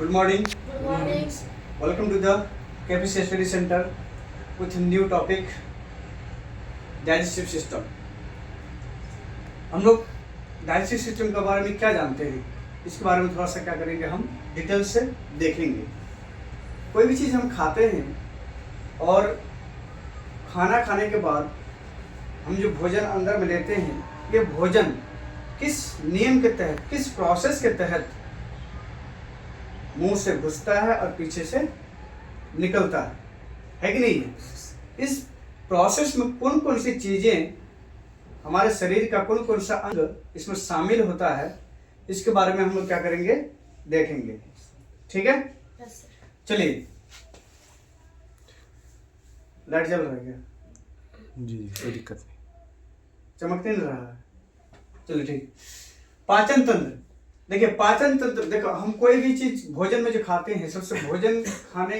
Good morning. Good morning. Welcome to the KPC Study Center with a new topic, digestive system. हम लोग digestive system के बारे में क्या जानते हैं, इसके बारे में थोड़ा सा क्या करेंगे, हम डिटेल से देखेंगे। कोई भी चीज़ हम खाते हैं और खाना खाने के बाद हम जो भोजन अंदर में लेते हैं, ये भोजन किस नियम के तहत, किस प्रोसेस के तहत मुंह से घुसता है और पीछे से निकलता है कि नहीं। इस प्रोसेस में कौन कौन सी चीजें, हमारे शरीर का कौन कौन सा अंग इसमें शामिल होता है, इसके बारे में हम लोग क्या करेंगे, देखेंगे। ठीक है, चलिए। लाइट जल रहा है क्या? जी कोई दिक्कत नहीं, चमक नहीं रहा है? चलिए ठीक। पाचन तंत्र, देखिए पाचन तंत्र, देखो हम कोई भी चीज भोजन में जो खाते हैं, सबसे भोजन खाने,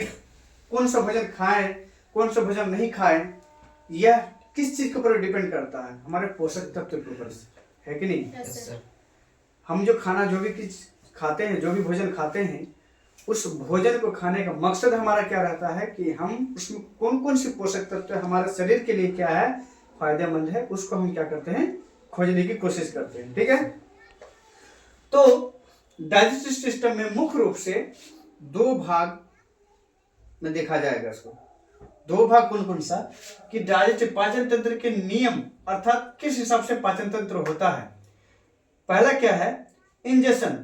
कौन सा भोजन खाएं, कौन सा भोजन नहीं खाएं, यह किस चीज के ऊपर डिपेंड करता है, हमारे पोषक तत्व के ऊपर, है कि नहीं। yes, हम जो खाना, जो भी चीज खाते हैं, जो भी भोजन खाते हैं, उस भोजन को खाने का मकसद हमारा क्या रहता है कि हम उसमें कौन कौन सी पोषक तत्व हमारे शरीर के लिए क्या है, फायदेमंद है, उसको हम क्या करते हैं, खोजने की कोशिश करते हैं। ठीक है, तो डाइजेस्टिव सिस्टम में मुख्य रूप से दो भाग में देखा जाएगा इसको। दो भाग कौन कौन सा, कि डाइजेस्टिव पाचन तंत्र के नियम, अर्थात किस हिसाब से पाचन तंत्र होता है। पहला क्या है, इंजेशन,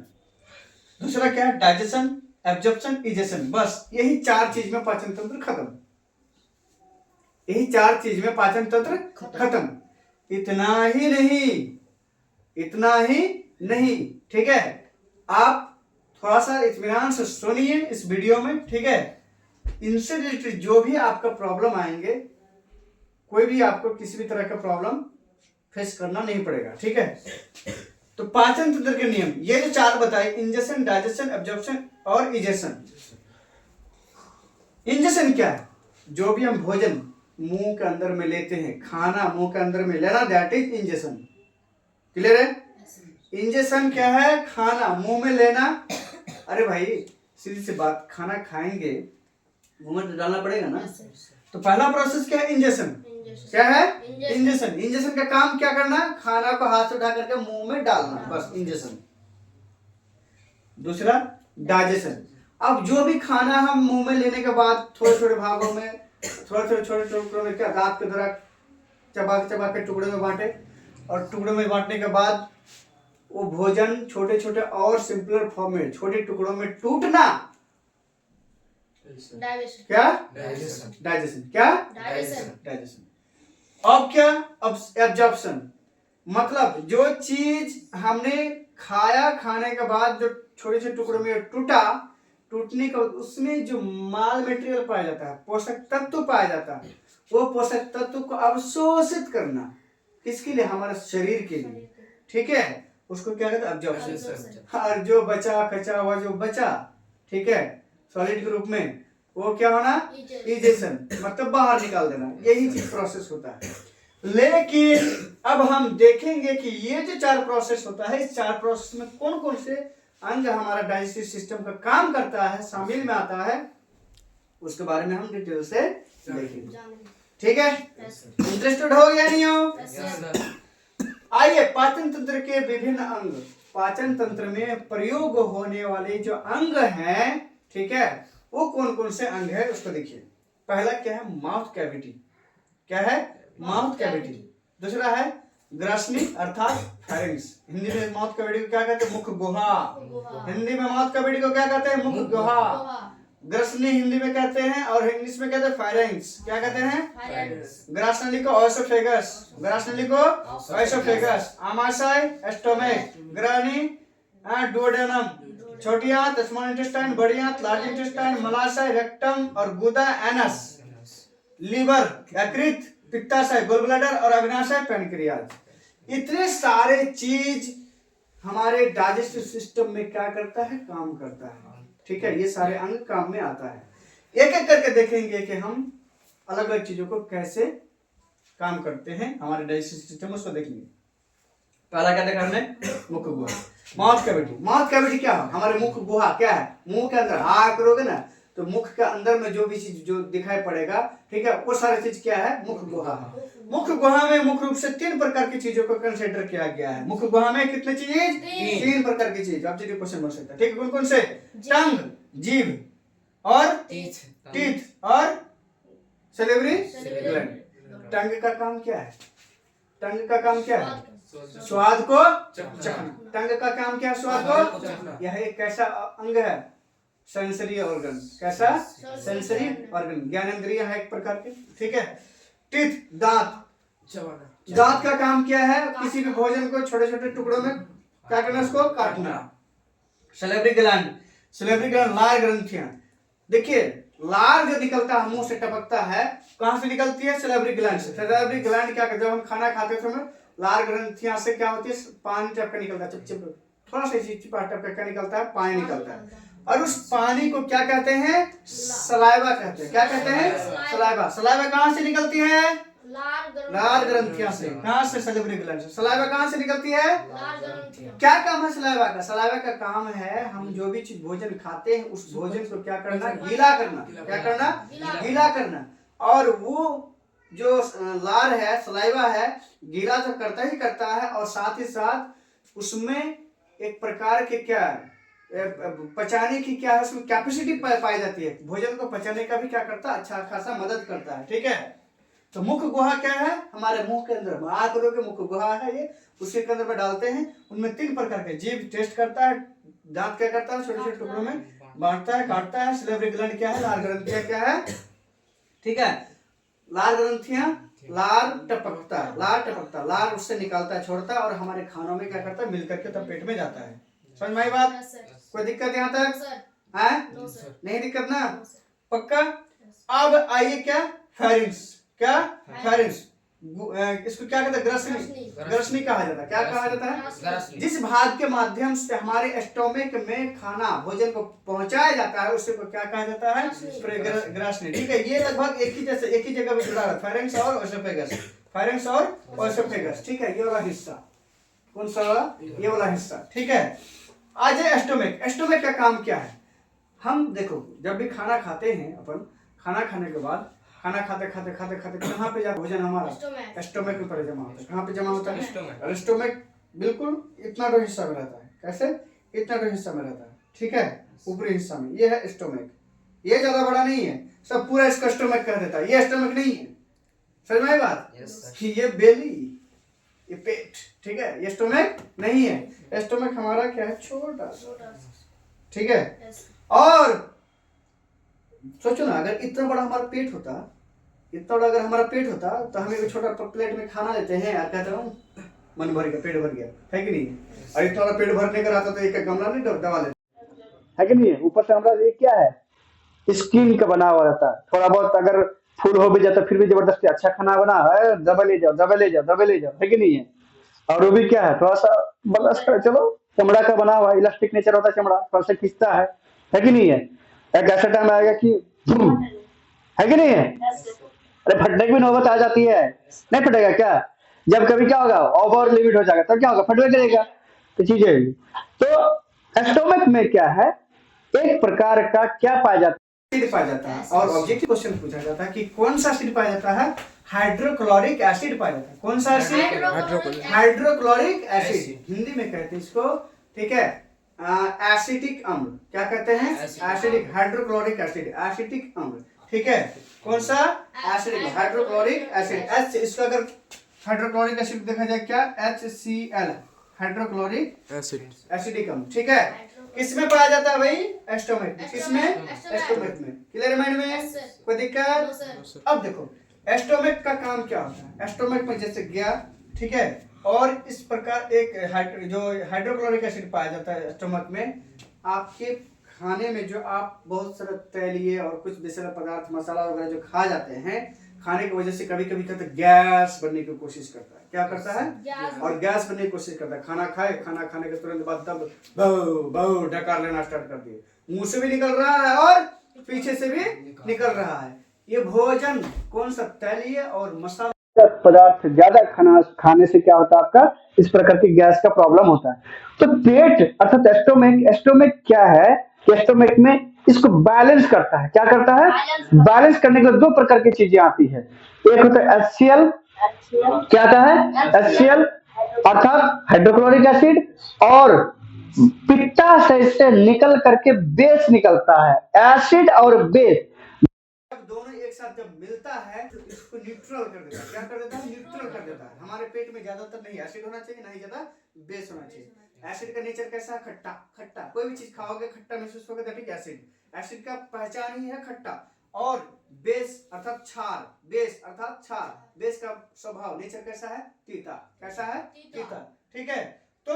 दूसरा क्या है, डाइजेशन, एब्जॉर्प्शन, इजेशन। बस यही चार चीज में पाचन तंत्र खत्म, यही चार चीज में पाचन तंत्र खत्म। इतना ही नहीं, इतना ही नहीं, ठीक है। आप थोड़ा सा इत्मीनान से सुनिए इस वीडियो में, ठीक है। इनसे रिलेटेड जो भी आपका प्रॉब्लम आएंगे, कोई भी आपको किसी भी तरह का प्रॉब्लम फेस करना नहीं पड़ेगा, ठीक है। तो पाचन तंत्र के नियम ये जो चार बताए, इंजेशन, डाइजेशन, एब्जॉर्प्शन और इजेशन। इंजेशन क्या है, जो भी हम भोजन मुंह के अंदर में लेते हैं, खाना मुंह के अंदर में लेना, दैट इज इंजेशन। क्लियर है? इंजेशन क्या है, खाना मुंह में लेना। अरे भाई सीधी सी बात, खाना खाएंगे मुंह में तो डालना पड़ेगा ना। तो पहला प्रोसेस क्या है, इंजेशन। क्या है, इंजेशन। इंजेशन का काम क्या करना, खाना को हाथ से उठा करके मुंह में डालना, बस इंजेशन। दूसरा डाइजेशन। अब जो भी खाना हम मुंह में लेने के बाद थोड़े थोड़े भागों में, थोड़े छोटे टुकड़ों में, क्या दांत के द्वारा चबा चबा के टुकड़े में बांटे, और टुकड़ों में बांटने के बाद वो भोजन छोटे छोटे और सिंपलर फॉर्म में, छोटे टुकड़ों में टूटना, क्या, डाइजेशन। क्या, डाइजेशन। अब क्या, अब एब्जॉर्प्शन, मतलब जो चीज हमने खाया, खाने के बाद जो छोटे छोटे टुकड़ों में टूटा, टूटने का उसमें जो माल मटेरियल पाया जाता है, पोषक तत्व पाया जाता है, वो पोषक तत्व को अवशोषित करना, किसके लिए, हमारे शरीर के लिए, ठीक है, उसको क्या कहते हैं, एब्जॉर्प्शन। और जो बचा कचा हुआ जो बचा, ठीक है, सॉलिड के रूप में, वो क्या होना, इजेशन, मतलब बाहर निकाल देना। यही चीज प्रोसेस होता है। लेकिन अब हम देखेंगे कि ये जो चार प्रोसेस होता है, इस चार प्रोसेस में कौन कौन से अंग हमारा डाइजेस्टिव सिस्टम का काम करता है, शामिल में आता है, उसके बारे में हम डिटेल से देखेंगे। ठीक है, इंटरेस्टेड हो या नहीं हो? आइए, पाचन तंत्र के विभिन्न अंग, पाचन तंत्र में प्रयोग होने वाले जो अंग हैं, ठीक है, वो कौन कौन से अंग है उसको देखिए। पहला क्या है, माउथ कैविटी। क्या है, माउथ कैविटी। दूसरा है ग्रसनी अर्थात फेरिंग्स। हिंदी में माउथ कैविटी को क्या कहते हैं, मुख गुहा। हिंदी में माउथ कैविटी को क्या कहते हैं, मुख गुहा। ग्रसनी हिंदी में कहते हैं, और इंग्लिश में कहते हैं फेरिंग्स। क्या कहते हैं, ग्रासनली को ओएसोफेगस, ग्रासनली को ओएसोफेगस, आमाशय स्टोमक, ग्रहणी डुओडेनम, छोटी आंत स्मॉल इंटेस्टाइन, बड़ी आंत लार्ज इंटेस्टाइन, मलाशय रेक्टम और गुदा एनस, लीवर यकृत, पित्ताशय गोल ब्लैडर और अग्नाशय पैनक्रियाज। इतने सारे चीज हमारे डाइजेस्टिव सिस्टम में क्या करता है, काम करता है। ठीक है, ये सारे अंग काम में आता है। एक एक करके देखेंगे कि हम अलग अलग चीजों को कैसे काम करते हैं हमारे डाइजेस्टिव सिस्टम में, उसको देखेंगे। पहला क्या देखा हमने, मुख गुहा। Mouth cavity. माउथ कैविटी क्या है? हमारे मुख गुहा क्या है? मुंह के अंदर हा करोगे ना तो मुख के अंदर में जो भी चीज जो दिखाई पड़ेगा, ठीक है, वो सारी चीज क्या है? मुख गुहा है। मुख गुहा में मुख्य रूप से 3 प्रकार की चीजों को कंसिडर किया गया है। मुख गुहा में कितने चीज? 3 प्रकार की चीज। अब क्वेश्चन बन सकता है, ठीक है, कौन कौन से? टंग, जीभ और टीथ और सैलिवरी ग्लैंड। टंग का काम क्या है? टंग का काम क्या है? स्वाद को चखना। टंग का काम क्या है? स्वाद को। यह एक कैसा अंग है? Sensory organ. कैसा? सेंसरी ऑर्गन, ज्ञानेंद्रिय है एक प्रकार के, ठीक है। टीथ, दांत। दांत का काम क्या है? किसी भी भोजन को छोटे छोटे टुकड़ों में काटना, उसको काटना। सैलिवरी ग्लैंड, सैलिवरी ग्लैंड लार ग्रंथियां। देखिए लार जो निकलता है मुंह से टपकता है, कहां से निकलती है? सैलिवरी ग्लैंड से। सैलिवरी ग्लैंड क्या करता है? जब हम खाना खाते हैं तो लार ग्रंथियां से क्या होती है? पानी टाइप का निकलता है, चिपचिप थोड़ा सा चिपचिपा टाइप का निकलता है, पानी निकलता है, और उस पानी को क्या कहते हैं? सलाइवा कहते हैं। क्या कहते हैं? सलाइवा। सलाइवा कहां से निकलती है? लार ग्रंथियां से। कहां से? सैलिवरी ग्लैंड से। सलाइवा कहां से निकलती है? क्या काम है सलाइवा का? सलाइवा का काम है हम जो भी चीज भोजन खाते हैं उस भोजन को क्या करना? गीला करना। क्या करना? गीला करना। और वो जो लार है, सलाइवा है, गीला तो करता ही करता है, और साथ ही साथ उसमें एक प्रकार के क्या पचाने की क्या है, उसमें कैपेसिटी पाई जाती है। भोजन को पचाने का भी क्या करता है? अच्छा खासा मदद करता है, ठीक है। तो मुख गुहा क्या है? हमारे मुंह के अंदर महाकरों के मुख गुहा है ये, उसके अंदर में डालते हैं। उनमें 3 प्रकार के, जीभ टेस्ट करता है, दांत क्या करता है? छोटे छोटे टुकड़ों में बांटता है, काटता है। सैलिवरी ग्लैंड क्या है? लार ग्रंथियां क्या है? ठीक है, लार ग्रंथियां, लार टपकता है, लार टपकता, लार उससे निकालता है, छोड़ता है, और हमारे खानों में क्या करता है? मिल करके तब पेट में जाता है। समझ में आई बात? कोई दिक्कत यहाँ तक है? नहीं दिक्कत ना? पक्का? अब आइए क्या? फेरिंग्स। क्या? फेरिंग्स। इसको क्या कहते हैं? ग्रसनी। ग्रसनी कहा जाता है। क्या कहा जाता है? जिस भाग के माध्यम से हमारे स्टोमक में खाना भोजन को पहुंचाया जाता है उसे को क्या कहा जाता है? ग्रसनी। ठीक है, ये लगभग एक ही जगह पे जुड़ा है, फेरिंग्स और ओएसोफेगस। फेरिंग्स और ओएसोफेगस, ठीक है, ये वाला हिस्सा। कौन सा वाला? ये वाला हिस्सा, ठीक है। आ जाए स्टोमक। स्टोमक का काम क्या है? हम देखो जब भी खाना खाते हैं, अपन खाना खाने के बाद खाना खाते खाते खाते खाते कहाँ पे जाता भोजन हमारा? स्टोमक में पर जमा होता है। कहाँ पे जमा होता है? स्टोमक बिल्कुल इतना बड़ा हिस्सा में रहता है। कैसे? इतना बड़ा हिस्सा में रहता है, ठीक है, ऊपरी हिस्सा में। ये है स्टोमक। ये ज्यादा बड़ा नहीं है, सब पूरा इसका स्टोमक कह देता है। ये स्टोमक नहीं है। समझ में आई बात? कि ये बेली, ये पेट, ठीक है, ये स्टोमक नहीं है। स्टोमक हमारा क्या है? छोटा, ठीक है। और सोचो ना, अगर इतना बड़ा हमारा पेट होता, इतना बड़ा अगर हमारा पेट होता तो हम एक छोटा प्लेट में खाना लेते हैं यार, कहते हैं मन भर गया, पेट भर गया, है कि नहीं? और इतना बड़ा पेट भरने का रहता तो एक गमला नहीं दबा लेते, है कि नहीं? ऊपर से हमारा ये क्या है? स्किन का बना हुआ रहता है। थोड़ा बहुत अगर फूल हो भी जाता फिर भी जबरदस्ती अच्छा खाना बना है, दबा ले जाओ, दबा ले जाओ, दबा ले जाओ, है कि नहीं है? और वो भी क्या है? थोड़ा सा बलस कर चलो, चमड़ा का बना हुआ, इलास्टिक नेचर होता है चमड़ा, थोड़ा सा खींचता है कि नहीं है? एक ऐसा टाइम आएगा कि है कि नहीं है? अरे फटने की भी नौबत आ जाती है, नहीं फटेगा क्या? जब कभी क्या होगा? ओवर लिमिट हो जाएगा तब क्या होगा? फटवे करेगा। तो चीजें तो स्टोमक में क्या है? एक प्रकार का क्या पाया जाता है? एसिड पाया जाता है। और ऑब्जेक्टिव क्वेश्चन पूछा जाता है कि कौन सा एसिड पाया जाता है? हाइड्रोक्लोरिक एसिड पाया जाता है। कौन सा एसिड? Hydrochloric acid. हिंदी में कहते हैं इसको, ठीक है, एसिटिक अम्ल। क्या कहते हैं? एसिडिक, हाइड्रोक्लोरिक एसिड, एसिटिक अम्ल, ठीक है। कौन सा? Acidic, hydrochloric acid. एच, इसका अगर हाइड्रोक्लोरिक एसिड देखा जाए क्या? HCl, हाइड्रोक्लोरिक एसिड, एसिडिक अम्ल, ठीक है। किसमें पाया जाता है भाई? स्टोमक में। किसमें? स्टोमक में। क्लियर माइंड में? कोई दिक्कत? अब देखो स्टोमक का काम क्या होता है? स्टोमक में जैसे गया, ठीक है, और इस प्रकार एक जो हाइड्रोक्लोरिक एसिड पाया जाता है स्टोमक में। आपके खाने में जो आप बहुत सारे तैलीय और कुछ विषैले पदार्थ, मसाला वगैरह जो खा जाते हैं, खाने की वजह से कभी कभी कहते गैस बनने की कोशिश करता है। क्या करता है? और गैस बनने की कोशिश करता है। खाना खाए, खाना खाने के तुरंत बाद तब बहु डकार लेना स्टार्ट कर दिए, मुंह से भी निकल रहा है और पीछे से भी निकल रहा है। ये भोजन कौन सा? तैलीय और मसाला पदार्थ ज्यादा खाने से क्या होता है आपका इस प्रकार की गैस का प्रॉब्लम होता है। तो पेट अर्थात एस्टोमिक, एस्टोमिक क्या है, एस्टोमिक में इसको बैलेंस करता है। क्या करता है? बैलेंस करने के लिए दो प्रकार की चीजें आती है। एक होता है HCl, क्या आता है? HCl अर्थात हाइड्रोक्लोरिक एसिड, और पित्ताशय से निकल करके बेस निकलता है, एसिड और बेस जब दोनों एक साथ जब मिलता है तो इसको न्यूट्रल कर देता है। क्या कर देता है? न्यूट्रल कर देता है। हमारे पेट में ज्यादातर नहीं एसिड होना चाहिए, नहीं ज्यादा बेस होना चाहिए। एसिड का नेचर कैसा है? खट्टा। खट्टा कोई भी चीज खाओगे खट्टा महसूस होगा, दैट इज एसिड। एसिड का पहचान ही है खट्टा। और बेस अर्थात क्षार, बेस अर्थात क्षार, बेस का स्वभाव नेचर कैसा है? तीता। कैसा है? तीता। ठीक है, तो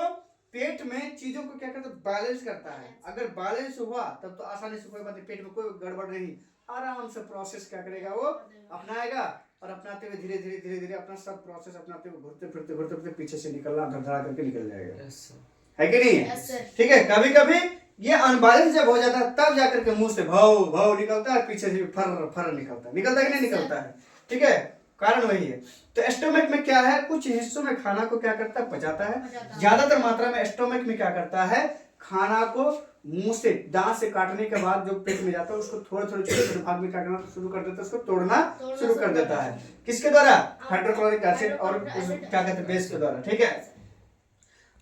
पेट में चीजों को क्या करता है? बैलेंस करता है। अगर बैलेंस हुआ तब तो आसानी से कोई बात नहीं, पेट में कोई गड़बड़ नहीं, आराम से प्रोसेस क्या करेगा? वो अपनाएगा, और अपनाते हुए धीरे धीरे धीरे धीरे अपना सब प्रोसेस अपनाते हुए घुरते फिरते पीछे से निकलना धड़धड़ा करके निकल जाएगा। है कि नहीं है? ठीक है, कभी कभी ये अनबैलेंस जब हो जाता है तब जाकर के मुंह से भाव भाव निकलता है, पीछे से फर फर निकलता है। निकलता है कि नहीं निकलता है? ठीक है, कारण वही है। तो एस्टोमिक में क्या है? कुछ हिस्सों में खाना को क्या करता है? पचाता है। ज्यादातर मात्रा में एस्टोमिक में क्या करता है? खाना को मुंह से, दांत से काटने के बाद जो पेट में जाता है उसको थोड़े थोड़े छोटे छोटे भाग में काटना शुरू कर देता है, उसको तोड़ना शुरू कर देता है। किसके द्वारा? हाइड्रोक्लोरिक एसिड और क्या कहते हैं? बेस के द्वारा। ठीक है,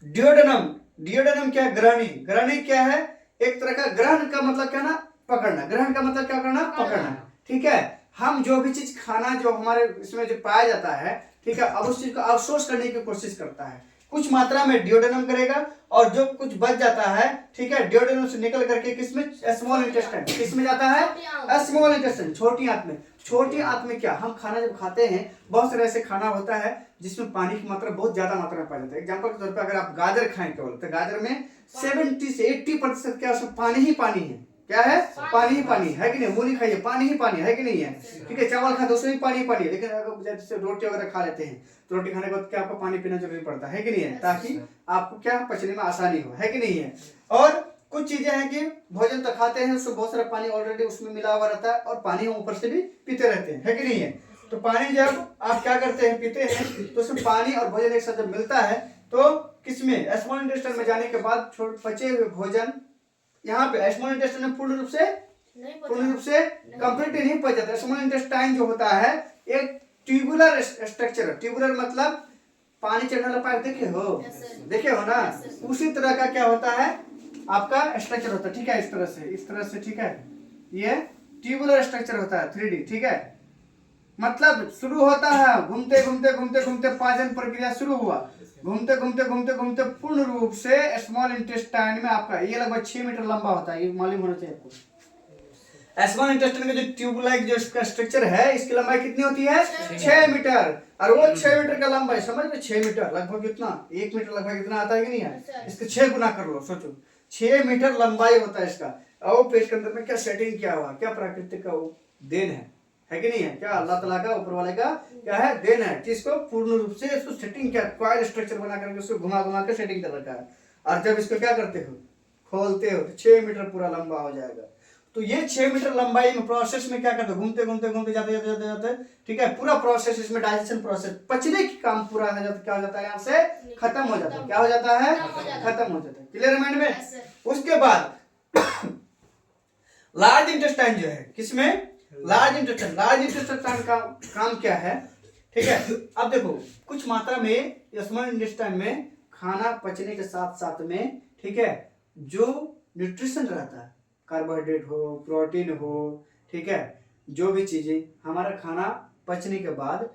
डियोडेनम, डियोडेनम क्या है? ग्रहणी। ग्रहणी क्या है? एक तरह का, ग्रहण का मतलब क्या ना? पकड़ना। ग्रहण का मतलब क्या करना? पकड़ना। ठीक है, हम जो भी चीज खाना जो हमारे इसमें जो पाया जाता है, ठीक है, अब उस चीज को अवशोष करने की कोशिश करता है। कुछ मात्रा में डियोडेनम करेगा, और जो कुछ बच जाता है, ठीक है, डियोडेनम से निकल करके किसमें? Small intestine. किसमें जाता है? स्मॉल इंटेस्टाइन, छोटी आंत में। छोटी आंत में क्या, हम खाना जब खाते हैं बहुत सारे ऐसे खाना होता है जिसमें पानी की मात्रा बहुत ज्यादा मात्रा में पाया जाता है। एग्जाम्पल के तौर पर अगर आप गाजर खाएं केवल, तो गाजर में 70 से 80% क्या उसमें पानी ही पानी है। क्या है? पानी ही पानी है कि नहीं? मूली खाइए, पानी ही पानी है कि नहीं है? ठीक है, चावल खाते उसमें भी पानी ही पानी है। लेकिन अगर जैसे रोटी वगैरह खा लेते हैं तो रोटी खाने के बाद क्या आपको पानी पीना जरूरी पड़ता है कि नहीं है? ताकि आपको क्या पचने में आसानी हो, है कि नहीं है? और कुछ चीजें हैं कि भोजन तो खाते हैं, उसमें बहुत सारा पानी ऑलरेडी उसमें मिला हुआ रहता है, और पानी हम ऊपर से भी पीते रहते हैं, है कि नहीं है? तो पानी जब आप क्या करते हैं? पीते हैं, तो उसमें पानी और भोजन एक साथ जब मिलता है तो किसमें? स्मॉल इंटेस्टाइन में जाने के बाद पचे हुए भोजन यहाँ पे स्मॉल इंटेस्टाइन में पूर्ण रूप से कंप्लीटली नहीं पच जाता। स्मॉल इंटेस्टाइन जो होता है एक ट्यूबुलर स्ट्रक्चर। ट्यूबुलर मतलब पानी चढ़ने वाला पाइप देखे हो? देखे हो ना? उसी तरह का क्या होता है आपका स्ट्रक्चर होता है। ठीक है, इस तरह से ठीक है, ये ट्यूबुलर स्ट्रक्चर होता है 3D। ठीक है, मतलब शुरू होता है घूमते घूमते घूमते घूमते पाचन प्रक्रिया शुरू हुआ, घूमते घूमते घूमते घूमते पूर्ण रूप से स्मॉल इंटेस्टाइन में आपका ये लगभग 6 मीटर लंबा होता है। ये मालूम होना चाहिए आपको। स्मॉल इंटेस्टाइन का जो ट्यूब लाइक जो इसका स्ट्रक्चर है, इसकी लंबाई कितनी होती है? 6 मीटर। और वो 6 मीटर का लंबाई समझ में, 6 मीटर लगभग कितना? 1 मीटर लगभग कितना आता है कि नहीं है? इसके 6 गुना कर लो, सोचो 6 मीटर लंबाई होता है इसका। और पेट के अंदर में क्या सेटिंग किया हुआ, क्या प्राकृतिक का वो देन है कि नहीं है? क्या अल्लाह ताला का, ऊपर वाले का क्या है? देन है कि इसको पूर्ण रूप से इसको सेटिंग किया, क्वाइल स्ट्रक्चर बना करके उसको घुमा घुमा के सेटिंग कर रखा है। और जब इसको क्या करते हो? खोलते हो तो 6 मीटर पूरा लंबा हो जाएगा। तो ये 6 मीटर लंबाई में प्रोसेस में क्या करते हो? घूमते घूमते घूमते जाते, ठीक है, पूरा प्रोसेस इसमें डाइजेशन प्रोसेस, पचने की काम पूरा हो जाता, क्या हो जाता है? यहाँ से खत्म हो जाता है। क्या हो जाता है? खत्म हो जाता है। क्लियर माइंड में? उसके बाद लार्ज इंटेस्टाइन जो है, किसमें? Large intestine. लार्ज इंटेस्टाइन का काम क्या है? ठीक है, अब देखो कुछ मात्रा में स्मॉल इंटेस्टाइन में खाना पचने के साथ साथ में, ठीक है, जो न्यूट्रिशन रहता है, कार्बोहाइड्रेट हो, प्रोटीन हो, ठीक है, जो भी चीजें हमारा खाना पचने के बाद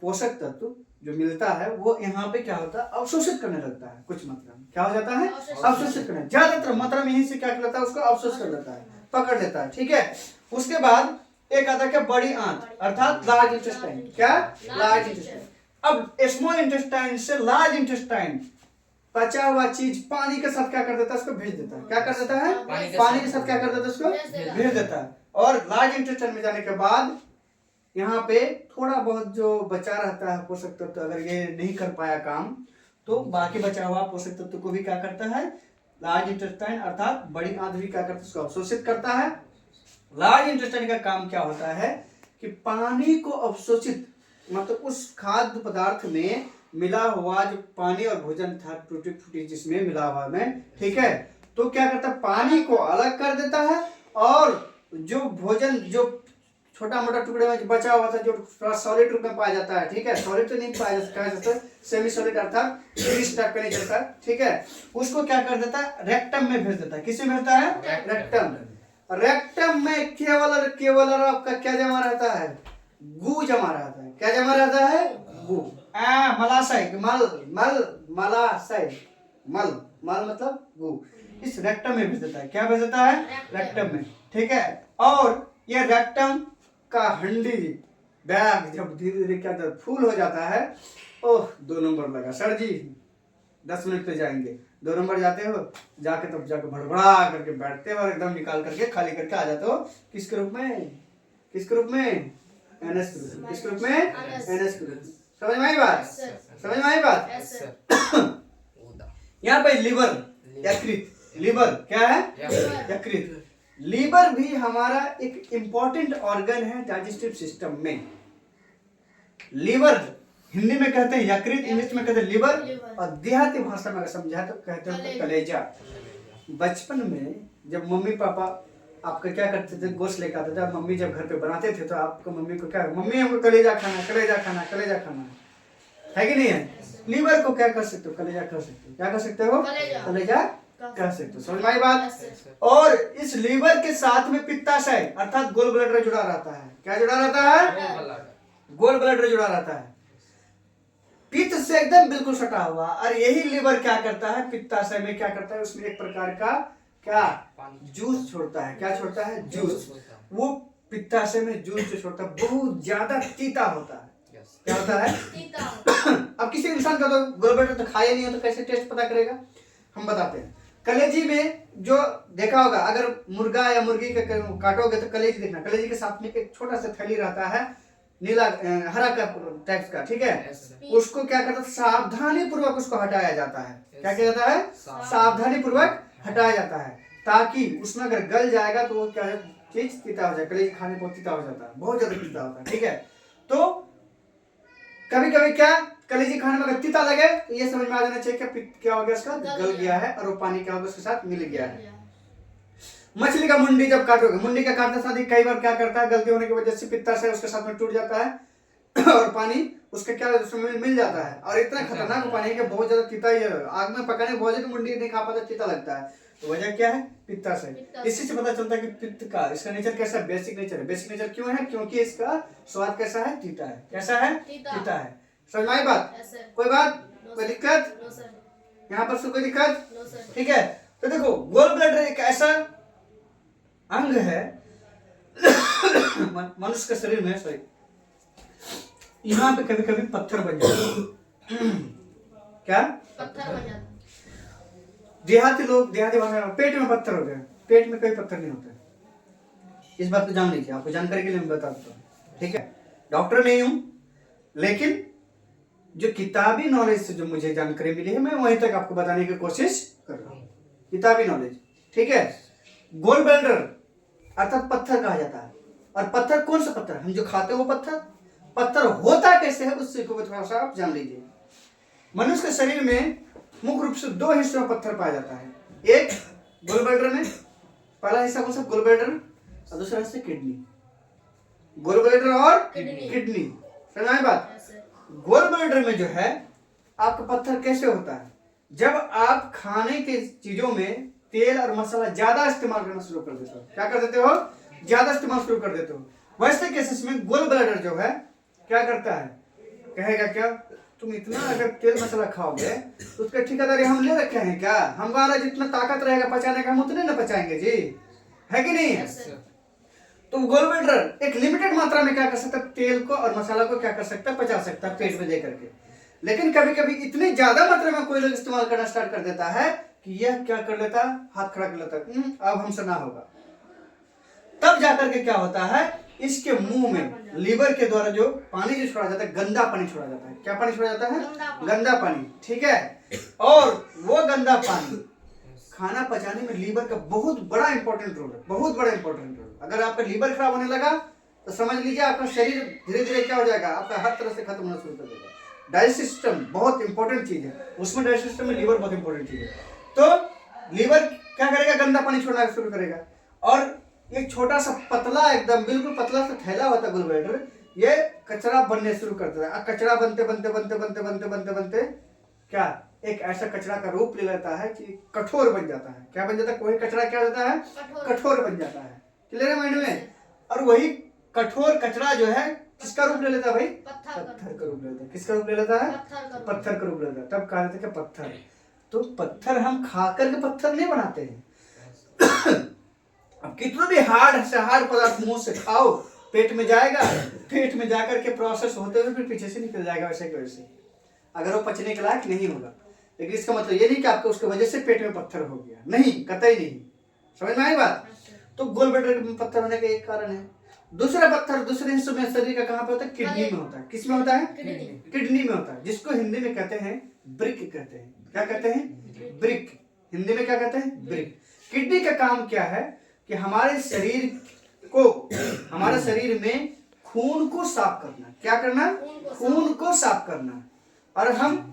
पोषक तत्व जो मिलता है वो यहाँ पे क्या होता है? अवशोषित करने लगता है। कुछ मात्रा में क्या हो जाता है? अवशोषित करने, ज्यादातर मात्रा में यहीं से क्या करता है? उसको अवशोषित कर लेता है, पकड़ लेता है। ठीक है, उसके बाद एक आता है बड़ी आंत अर्थात लार्ज इंटेस्टाइन। क्या? Large intestine. अब स्मॉल इंटेस्टाइन से लार्ज इंटेस्टाइन पचा हुआ चीज पानी के साथ क्या कर देता है? उसको भेज देता है। क्या कर देता है? पानी के साथ क्या कर देता है? उसको भेज देता है। और लार्ज इंटेस्टाइन में जाने के बाद यहाँ पे थोड़ा बहुत जो बचा रहता है पोषक तत्व, अगर ये नहीं कर पाया काम तो बाकी बचा हुआ पोषक तत्व को भी क्या करता है? लार्ज इंटेस्टाइन अर्थात बड़ी आंत भी क्या करता है? उसको अवशोषित करता है। लार्ज इंटेस्टाइन का काम क्या होता है कि पानी को अवशोषित मतलब उस खाद्य पदार्थ में मिला हुआ जो पानी और भोजन था, टूटी फूटी जिसमें मिला हुआ में, ठीक है, तो क्या करता है, पानी को अलग कर देता है और जो भोजन जो छोटा मोटा टुकड़े में बचा हुआ था, जो थोड़ा सॉलिड रूप में पाया जाता है, ठीक है, सॉलिड तो नहीं पाया जाता, सेमी सॉलिड अर्थात ग्रीस टाइप का नहीं चलता, ठीक है, उसको क्या कर देता है, रेक्टम में भेज देता है। किसमें भेजता है, रेक्टम। रेक्टम में केवल और केवल और आपका क्या जमा रहता है, गू जमा रहता है। क्या जमा रहता है, गू। मलाशय, मल मल मलाशय, मल मल मतलब गू, इस रेक्टम में भेज देता है। क्या भेज देता है, रेक्टम में, ठीक है। और ये रेक्टम का हंडी बैग जब धीरे धीरे क्या फूल हो जाता है, ओह 2 नंबर लगा सर जी, 10 मिनट पे जाएंगे, 2 नंबर जाते हो, जाके तब जाके भड़बड़ा करके बैठते हो और एकदम निकाल करके खाली करके आ जाते हो। किसके रूप में, किसके रूप में, एनएस के रूप में। किसके रूप में, एनएस के रूप में। समझ में आई बात, समझ में आई बात। यहाँ पे लिवर, यकृत, लिवर क्या है, यकृत। लीवर भी हमारा एक इंपॉर्टेंट ऑर्गन है डाइजेस्टिव सिस्टम में। लीवर हिंदी में कहते हैं यकृत, इंग्लिश में कहते हैं लिवर, और देहाती भाषा में अगर समझा तो कहते हैं कलेजा। बचपन में जब मम्मी पापा आपका क्या करते थे, गोश्त लेकर आते थे, मम्मी जब घर पे बनाते थे तो आपको मम्मी को क्या, मम्मी हमको कलेजा खाना, कलेजा खाना, कलेजा खाना है कि नहीं है। लीवर को क्या कर सकते हो, कलेजा कर सकते हो। क्या कर सकते हो, कलेजा कह सकते हो। समझ में आई बात। और इस लीवर के साथ में पित्ताशय अर्थात गोल ब्लैडर जुड़ा रहता है। क्या जुड़ा रहता है, गोल ब्लैडर जुड़ा रहता है, पित्त से एकदम बिल्कुल सटा हुआ। और यही लीवर क्या करता है, पित्ताशय में क्या करता है, उसमें एक प्रकार का क्या जूस छोड़ता है। क्या छोड़ता है, जूस। वो पित्ताशय में जूस जो छोड़ता है बहुत ज्यादा तीता होता है। क्या होता है, अब किसी इंसान का तो गोल ब्लैडर तो खाया नहीं हो तो कैसे टेस्ट पता करेगा, हम बताते हैं। कलेजी में जो देखा होगा, अगर मुर्गा या मुर्गी के काटोगे तो कलेजी देखना, कलेजी के साथ में एक छोटा सा थैली रहता है, नीला हरा का टाइप का, ठीक है, उसको क्या करता है, सावधानी पूर्वक उसको हटाया जाता है। क्या किया जाता है, सावधानी पूर्वक हटाया जाता है, ताकि उसमें अगर गल जाएगा तो वो क्या है, चीज तीता हो जाए। कलेजी खाने को तीता हो जाता है, बहुत ज्यादा तीता होता है, ठीक है। तो कभी कभी क्या कलेजी खाने में अगर तीता लगे तो ये समझ में आ जाना चाहिए कि पित्त क्या हो गया, उसका गल गया है और वो पानी क्या होगा उसके साथ मिल गया है। मछली का मुंडी जब काटोगे, मुंडी का काटने साथ ही कई बार क्या करता है, गलती होने की वजह से पित्ताशय उसके साथ में टूट जाता है और पानी उसका क्या उसमें मिल जाता है। और इतना खतरनाक पानी है कि बहुत ज्यादा तीता ही है, आग में पकाने भोजन मुंडी नहीं खा पाता, तीता लगता है। तो वजह क्या है, पित्ताशय। इसी से पता चलता है कि पित्त का इसका नेचर कैसा है, बेसिक नेचर है। बेसिक नेचर क्यों है, क्योंकि इसका स्वाद कैसा है, तीता है। कैसा है, तीता है। समझ में आई बात, कोई बात, कोई दिक्कत यहाँ पर, कोई दिक्कत, ठीक है। तो देखो गोल ब्लैडर एक ऐसा अंग है मनुष्य के शरीर में, सॉरी, यहाँ पे कभी कभी पत्थर बन जाता है। क्या पत्थर बन जाता है, देहाती लोग, देहाती भाषा में पेट में पत्थर हो गया, पेट में कोई पत्थर नहीं होता। इस बात को जान लीजिए, आपको जानकारी के लिए मैं बता देता हूँ, ठीक है। डॉक्टर नहीं हूं, लेकिन जो किताबी नॉलेज से जो मुझे जानकारी मिली है मैं वहीं तक आपको बताने की कोशिश कर रहा हूँ, किताबी नॉलेज, ठीक है। गोल ब्लैडर अर्थात पत्थर कहा जाता है। और पत्थर कौन सा पत्थर, हम जो खाते हैं वो पत्थर, पत्थर होता कैसे है उससे को थोड़ा सा आप जान लीजिए। मनुष्य के शरीर में मुख्य रूप से 2 हिस्सों में पत्थर पाया जाता है। एक गोल ब्लैडर में, पहला हिस्सा कौन सा, गोल ब्लैडर, और दूसरा हिस्सा किडनी। गोल ब्लैडर और किडनी, समझ में आई बात। गोल ब्लैडर में जो है आपका पत्थर कैसे होता है, जब आप खाने के चीजों में तेल और मसाला ज्यादा इस्तेमाल करना शुरू कर देते हो। क्या कर देते हो, ज्यादा इस्तेमाल शुरू कर देते हो। वैसे केसेस में गोल ब्लैडर जो है क्या करता है, कहेगा क्या, तुम इतना अगर तेल मसाला खाओगे तो उसका ठेकेदारी हम ले रखे हैं क्या, हमारा जितना ताकत रहेगा पचाने का हम उतने ना पचाएंगे जी, है कि नहीं। तो गोल ब्लैडर एक लिमिटेड मात्रा में क्या कर सकता है, तेल को और मसाला को क्या कर सकता है, पचा सकता है पेट में दे करके। लेकिन कभी कभी इतनी ज्यादा मात्रा में कोई लोग इस्तेमाल करना स्टार्ट कर देता है कि यह क्या कर लेता, हाथ खड़ा कर लेता, अब हमसे ना होगा। तब जाकर के क्या होता है, इसके मुंह में लीवर के द्वारा जो पानी जो छोड़ा जाता है, गंदा पानी छोड़ा जाता है। क्या पानी छोड़ा जाता है, गंदा पानी, ठीक है। और वो गंदा पानी खाना पचाने में लीवर का बहुत बड़ा इंपॉर्टेंट रोल है, बहुत बड़ा इंपॉर्टेंट रोल। अगर आपका लीवर खराब होने लगा तो समझ लीजिए आपका शरीर धीरे धीरे क्या हो जाएगा, आपका हर तरह से खत्म होना शुरू कर देगा। डाइजेस्टिव सिस्टम बहुत इंपॉर्टेंट चीज है, उसमें डाइजेस्टिव सिस्टम में लीवर बहुत इंपॉर्टेंट चीज है। तो लीवर क्या करेगा, गंदा पानी छोड़ना शुरू करेगा। और एक छोटा सा पतला, एकदम बिल्कुल पतला सा थैला होता है गॉलब्लैडर, ये कचरा बनने शुरू कर देता है। कचरा बनते बनते बनते बनते बनते बनते बनते क्या एक ऐसा कचरा का रूप ले लेता है कि कठोर बन जाता है। क्या बन जाता है, कोई कचरा क्या होता है, कठोर बन जाता है। क्लियर है माइंड में? और वही कठोर कचरा जो है किसका रूप ले लेता है भाई, पत्थर का रूप ले लेता है। किसका रूप ले लेता है, पत्थर का रूप ले लेता है। तब कहा जाता है कि पत्थर। तो पत्थर हम खाकर के पत्थर नहीं बनाते हैं। अब कितना भी हार्ड से हार्ड पदार्थ मुंह से खाओ, पेट में जाएगा, पेट में जाकर के प्रोसेस होते हुए फिर पीछे से निकल जाएगा वैसे के वैसे, अगर वो पचने के लायक नहीं होगा। लेकिन इसका मतलब ये नहीं कि आपको उसकी वजह से पेट में पत्थर हो गया, नहीं, कतई नहीं। समझ में आई बात? तो गॉलब्लैडर में पत्थर होने का एक कारण है। दूसरा पत्थर दूसरे हिस्सों में शरीर का कहाँ पे होता है, किडनी में होता है। किस में होता है, किडनी में होता है, जिसको हिंदी में कहते हैं ब्रिक कहते हैं। क्या कहते हैं, ब्रिक। हिंदी में क्या कहते हैं, ब्रिक। किडनी का काम क्या है कि हमारे शरीर को, हमारे शरीर में खून को साफ करना। क्या करना, खून को साफ करना। और हम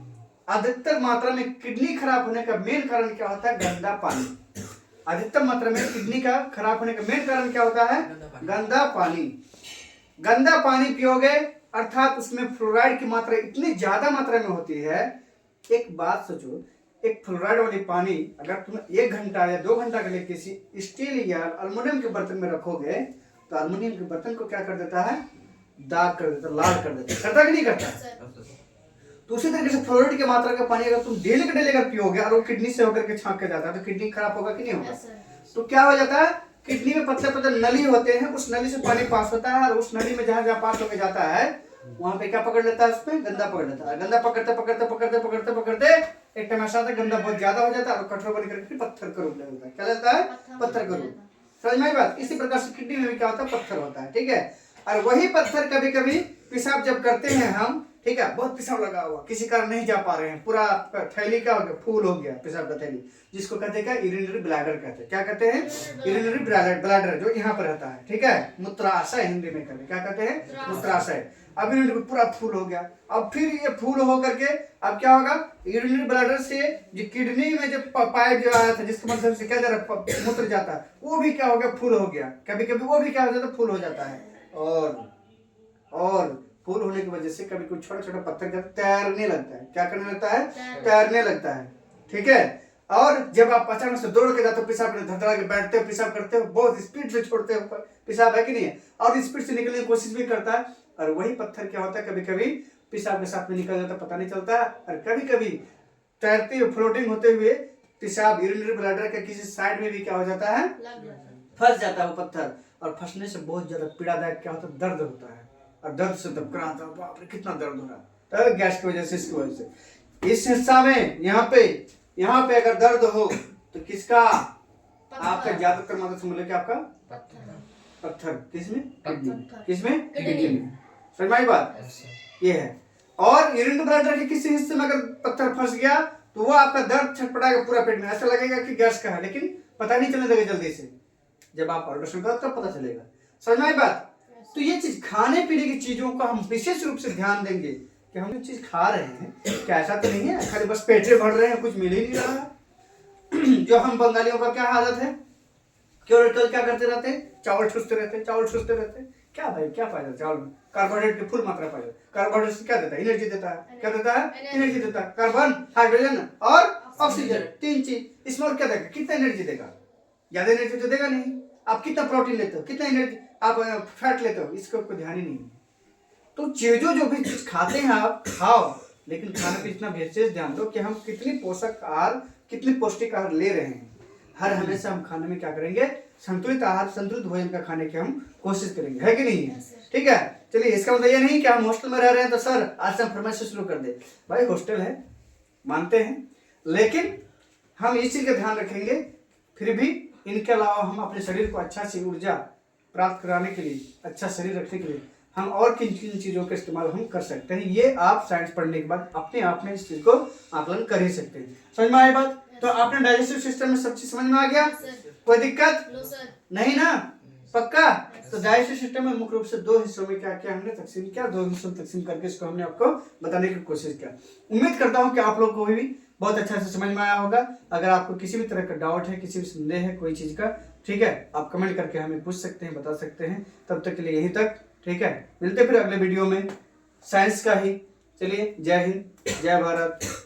अधिकतर मात्रा में किडनी खराब होने का मेन कारण क्या होता है, गंदा पानी। अधिकतर मात्रा में किडनी का खराब होने का मेन कारण क्या होता है, गंदा पानी। गंदा पानी पियोगे अर्थात उसमें फ्लोराइड की मात्रा इतनी ज्यादा मात्रा में होती है। एक बात सोचो, एक फ्लोराइड वाली पानी अगर तुम 1 घंटा या 2 घंटा के लिए किसी स्टील या अल्युमिनियम के बर्तन में रखोगे तो अल्युमिनियम के बर्तन को क्या कर देता है, दाग कर देता, लाल कर देता। करता कि नहीं करता? तो उसी तरीके से फ्लोराइड की मात्रा का पानी अगर तुम डेली का डेली अगर पियोगे और वो किडनी से होकर के छांक के जाता है तो किडनी खराब होगा कि नहीं होगा? तो क्या हो जाता है, किडनी में पतले पतले नली होते हैं, उस नली से पानी पास होता है और उस नली में जहां जहां पास होकर जाता है वहां पे क्या पकड़ लेता है, उसमें गंदा पकड़ लेता है। गंदा पकड़ते पकड़ते पकड़ते पकड़ते पकड़ते एक टाइम ऐसा आता है गंदा बहुत ज्यादा हो जाता है और कठोर बन करके पत्थर का रूप ले लेता है। क्या लेता है, पत्थर का रूप। समझ में आई बात? इसी प्रकार से किडनी में भी क्या होता है, पत्थर होता है। ठीक है। और वही पत्थर कभी कभी पेशाब जब करते हैं हम, ठीक है, बहुत पेशाब लगा हुआ, किसी कारण नहीं जा पा रहे हैं, पूरा थैली क्या हो गया, फूल हो गया पेशाब का थैली, जिसको कहते हैं क्या, यूरिनरी ब्लैडर कहते हैं। क्या कहते हैं, यूरिनरी ब्लैडर, जो यहाँ पर रहता है। ठीक है, मूत्राशय हिंदी में कहते हैं। क्या कहते हैं, मूत्राशय। अब यूरिनरी पूरा फूल हो गया। अब फिर ये फूल हो करके अब क्या होगा, यूरिनरी ब्लैडर से जो किडनी में जो पाइप जो आया था जिसके माध्यम से क्या जा रहा है, मूत्र जाता है, वो भी क्या हो गया, फूल हो गया। कभी कभी वो भी क्या हो जाता है, फूल हो जाता है। और फूल होने की वजह से कभी कोई छोटा छोटा पत्थर तैरने लगता है। क्या करने लगता है, तैरने लगता है। ठीक है। और जब आप अचानक से दौड़ के जाते हो, पेशाब में धड़धड़ा के बैठते हो, पेशाब करते हो, बहुत स्पीड से छोड़ते हो पेशाब, है कि नहीं है, और स्पीड से निकलने की कोशिश भी करता है। और वही पत्थर क्या होता है, कभी कभी पेशाब के साथ में निकल जाता है, पता नहीं चलता। और कभी कभी तैरते हुए, फ्लोटिंग होते हुए पेशाब यूरिनरी ब्लैडर के किसी साइड में भी क्या हो जाता है, फंस जाता है वो पत्थर। और फंसने से बहुत ज्यादा पीड़ादायक क्या होता है, दर्द होता है। और दर्द से तब कराता है, बाप रे कितना दर्द हो रहा है, गैस की वजह से, इसकी वजह से। इस हिस्सा में यहाँ पे अगर दर्द हो तो किसका, आपका ज्यादातर मात्रा से मिलेगा आपका पत्थर। किसमें, किडनी। किसमें, किडनी में। समझ में आई बात? ये है। और यूरिनरी ब्लैडर के किसी हिस्से में अगर पत्थर फंस गया तो वो आपका दर्द छटपटाएगा पूरा पेट में, ऐसा लगेगा कि गैस का है, लेकिन पता नहीं चलने लगेगा जल्दी से। जब आप अल्ट्रासाउंड करो तब पता चलेगा। समझ में आई बात? तो ये चीज, खाने पीने की चीजों का हम विशेष रूप से ध्यान देंगे कि हम जो चीज खा रहे हैं क्या ऐसा तो नहीं है खाली बस पेटे भर रहे हैं, कुछ मिल ही नहीं रहा है। जो हम बंगालियों का क्या आदत है, केवल क्या करते रहते हैं, चावल ठूसते रहते। क्या भाई, क्या फायदा चावल में, कार्बोहाइड्रेट की फुल मात्रा पाया। कार्बोहाइड्रेट से क्या देता है, एनर्जी देता है। क्या देता है, एनर्जी देता है। कार्बन, हाइड्रोजन और ऑक्सीजन, 3 चीज। इसमें और क्या देगा, कितना एनर्जी देगा, ज्यादा एनर्जी तो देगा नहीं। आप कितना प्रोटीन लेते हो, कितना एनर्जी आप फैट लेते हो, इसका कोई ध्यान ही नहीं है। तो चीजों जो भी चीज खाते हैं आप खाओ, लेकिन खाने पे इतना विशेष ध्यान दो कि हम कितनी पोषक आहार, कितनी पौष्टिक आहार ले रहे हैं। हर हमेशा हम खाने में क्या करेंगे, संतुलित आहार, संतुलित भोजन का खाने की हम कोशिश करेंगे, है कि नहीं है? ठीक है। चलिए, इसका मतलब ये नहीं कि हम हॉस्टल में रह रहे हैं तो सर आज से हम फरमाइश शुरू कर दे। भाई हॉस्टल है, मानते हैं, लेकिन हम इस चीज का ध्यान रखेंगे। फिर भी इनके अलावा हम अपने शरीर को अच्छा सी ऊर्जा प्राप्त कराने के लिए, अच्छा शरीर रखने के लिए हम और किन किन चीजों का इस्तेमाल हम कर सकते हैं, ये आप साइंस पढ़ने के बाद अपने आप में इस चीज को आकलन कर ही सकते हैं। समझ में आई बात? तो आपने डाइजेस्टिव सिस्टम में सब चीज समझ में आ गया? कोई दिक्कत नहीं ना? पक्का? तो डाइजेस्टिव सिस्टम में मुख्य रूप से दो हिस्सों में क्या किया हमने, तकसीम किया, दो हिस्सों में तकसीम करके इसको हमने आपको बताने की कोशिश किया। उम्मीद करता हूँ कि आप लोग को भी बहुत अच्छा से समझ में आया होगा। अगर आपको किसी भी तरह का डाउट है, किसी भी संदेह है कोई चीज का, ठीक है, आप कमेंट करके हमें पूछ सकते हैं, बता सकते हैं। तब तक के लिए यहीं तक, ठीक है, मिलते फिर अगले वीडियो में साइंस का ही। चलिए, जय हिंद, जय भारत।